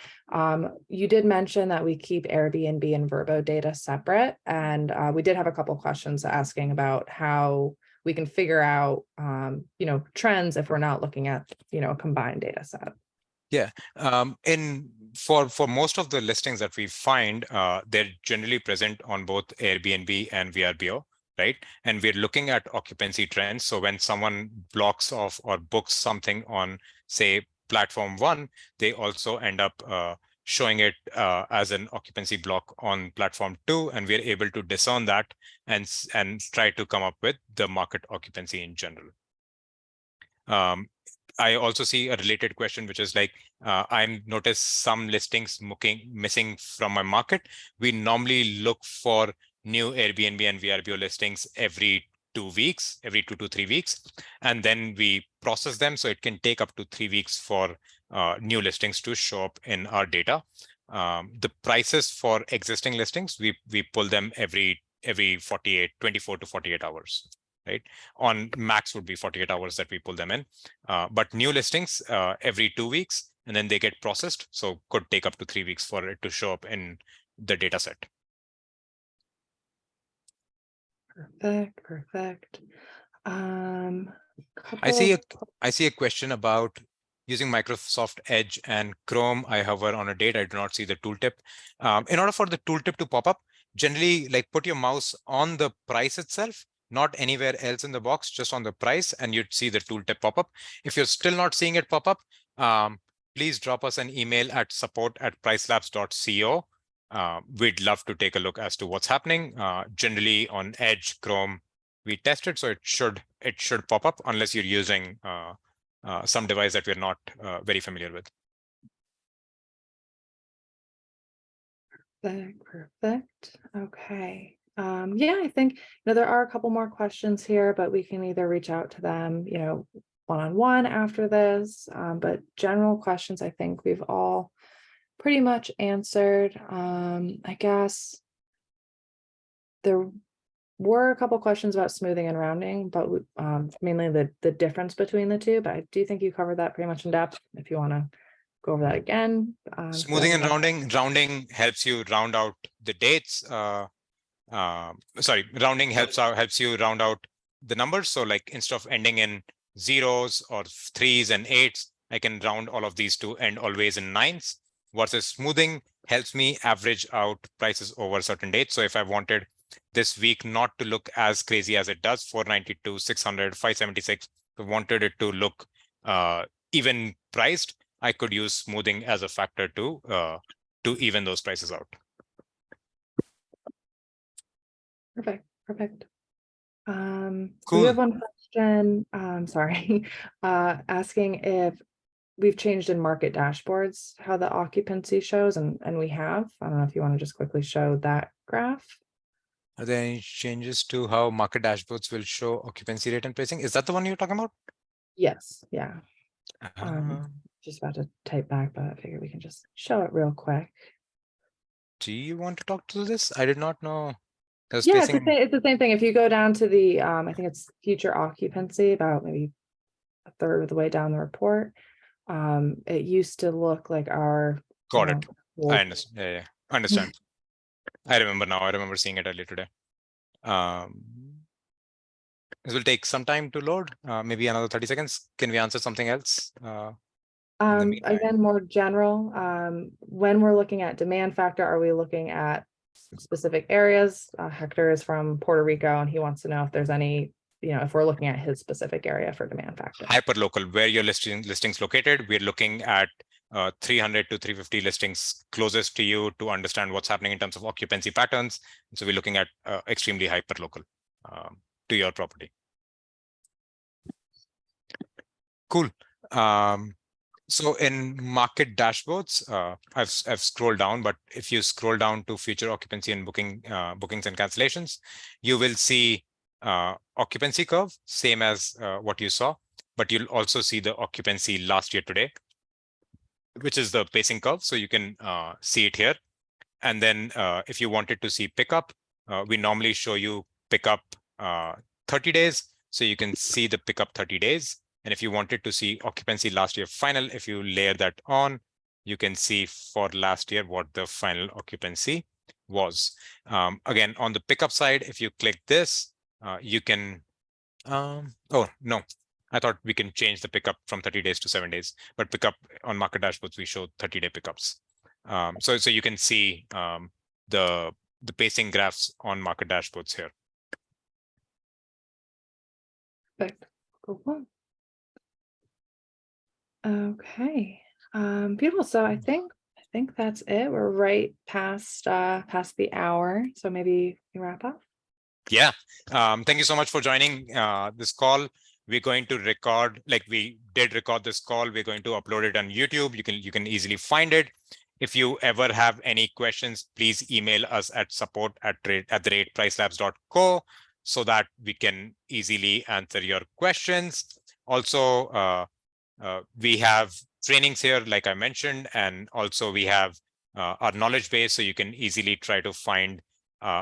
you did mention that we keep Airbnb and Vrbo data separate. And we did have a couple questions asking about how we can figure out, trends if we're not looking at, a combined data set. Yeah, for most of the listings that we find, they're generally present on both Airbnb and VRBO, right? And we're looking at occupancy trends. So when someone blocks off or books something on, say, platform 1, they also end up showing it as an occupancy block on platform 2, and we're able to discern that and try to come up with the market occupancy in general. I also see a related question, which is like, I noticed some listings missing from my market. We normally look for new Airbnb and VRBO listings every 2 weeks, every 2 to 3 weeks, and then we process them. So it can take up to 3 weeks for new listings to show up in our data. The prices for existing listings, we pull them every 24 to 48 hours. Right, on max would be 48 hours that we pull them in, but new listings every 2 weeks, and then they get processed. So could take up to 3 weeks for it to show up in the data set. Perfect. I see a question about using Microsoft Edge and Chrome. I hover on a date. I do not see the tooltip. In order for the tooltip to pop up, generally like put your mouse on the price itself, not anywhere else in the box, just on the price, and you'd see the tooltip pop up. If you're still not seeing it pop up, please drop us an email at support@pricelabs.co. We'd love to take a look as to what's happening. Generally on Edge, Chrome, we tested, so it should pop up unless you're using some device that we're not very familiar with. Perfect. Okay. Yeah, I think there are a couple more questions here, but we can either reach out to them, one-on-one after this. But general questions, I think we've all pretty much answered. I guess there were a couple questions about smoothing and rounding, but mainly the difference between the two. But I do think you covered that pretty much in depth. If you want to go over that again. Smoothing and rounding helps you round out the dates. Rounding helps you round out the numbers. So like instead of ending in zeros or 3s and 8s, I can round all of these to end always in 9s. Versus smoothing helps me average out prices over certain dates. So if I wanted this week not to look as crazy as it does, 492, 600, 576, if I wanted it to look even priced, I could use smoothing as a factor to even those prices out. Perfect. Cool. We have one question, sorry, asking if we've changed in market dashboards how the occupancy shows, and we have. I don't know if you want to just quickly show that graph. Are there any changes to how market dashboards will show occupancy rate and pricing? Is that the one you're talking about? Yes, yeah. Uh, Just about to type back, but I figured we can just show it real quick. do you want to talk to this? I did not know. There's Yeah, spacing. it's the same thing. If you go down to the, I think it's future occupancy, about maybe a third of the way down the report. It used to look like our, Got it. I well, understand. Yeah. Understand. I remember now. I remember seeing it earlier today. This will take some time to load, maybe another 30 seconds. Can we answer something else? In the meantime? Again, more general, when we're looking at demand factor, are we looking at specific areas? Hector is from Puerto Rico and he wants to know if there's any, if we're looking at his specific area for demand factor. Hyperlocal, where your listings located. We're looking at 300 to 350 listings closest to you to understand what's happening in terms of occupancy patterns. So we're looking at extremely hyperlocal to your property. Cool. So in market dashboards, I've scrolled down, but if you scroll down to future occupancy and bookings and cancellations, you will see occupancy curve, same as what you saw, but you'll also see the occupancy last year today, which is the pacing curve. So you can see it here. And then if you wanted to see pickup, we normally show you pickup 30 days. So you can see the pickup 30 days. And if you wanted to see occupancy last year final, if you layer that on, you can see for last year what the final occupancy was. Again, on the pickup side, if you click this, you can, oh no, I thought we can change the pickup from 30 days to 7 days, but pickup on market dashboards, we show 30-day pickups. So you can see the pacing graphs on market dashboards here. Perfect. Cool. Okay. Beautiful. So I think that's it. We're right past the hour. So maybe you wrap up. Yeah. Thank you so much for joining this call. We're going to record, like we did record this call. We're going to upload it on YouTube. You can easily find it. If you ever have any questions, please email us at support@pricelabs.co so that we can easily answer your questions. Also, we have trainings here, like I mentioned, and also we have our knowledge base, so you can easily try to find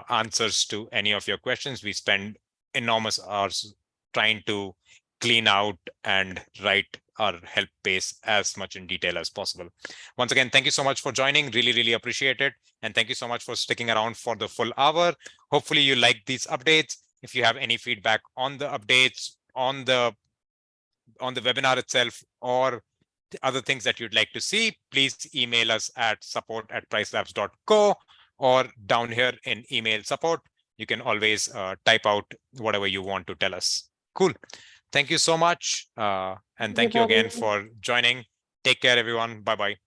answers to any of your questions. We spend enormous hours trying to clean out and write our help base as much in detail as possible. Once again, thank you so much for joining. Really, really appreciate it. And thank you so much for sticking around for the full hour. Hopefully you like these updates. If you have any feedback on the updates, on the webinar itself, or the other things that you'd like to see, please email us at support@pricelabs.co, or down here in email support, you can always type out whatever you want to tell us. Cool. Thank you so much. And thank you again for joining. Take care, everyone. Bye-bye.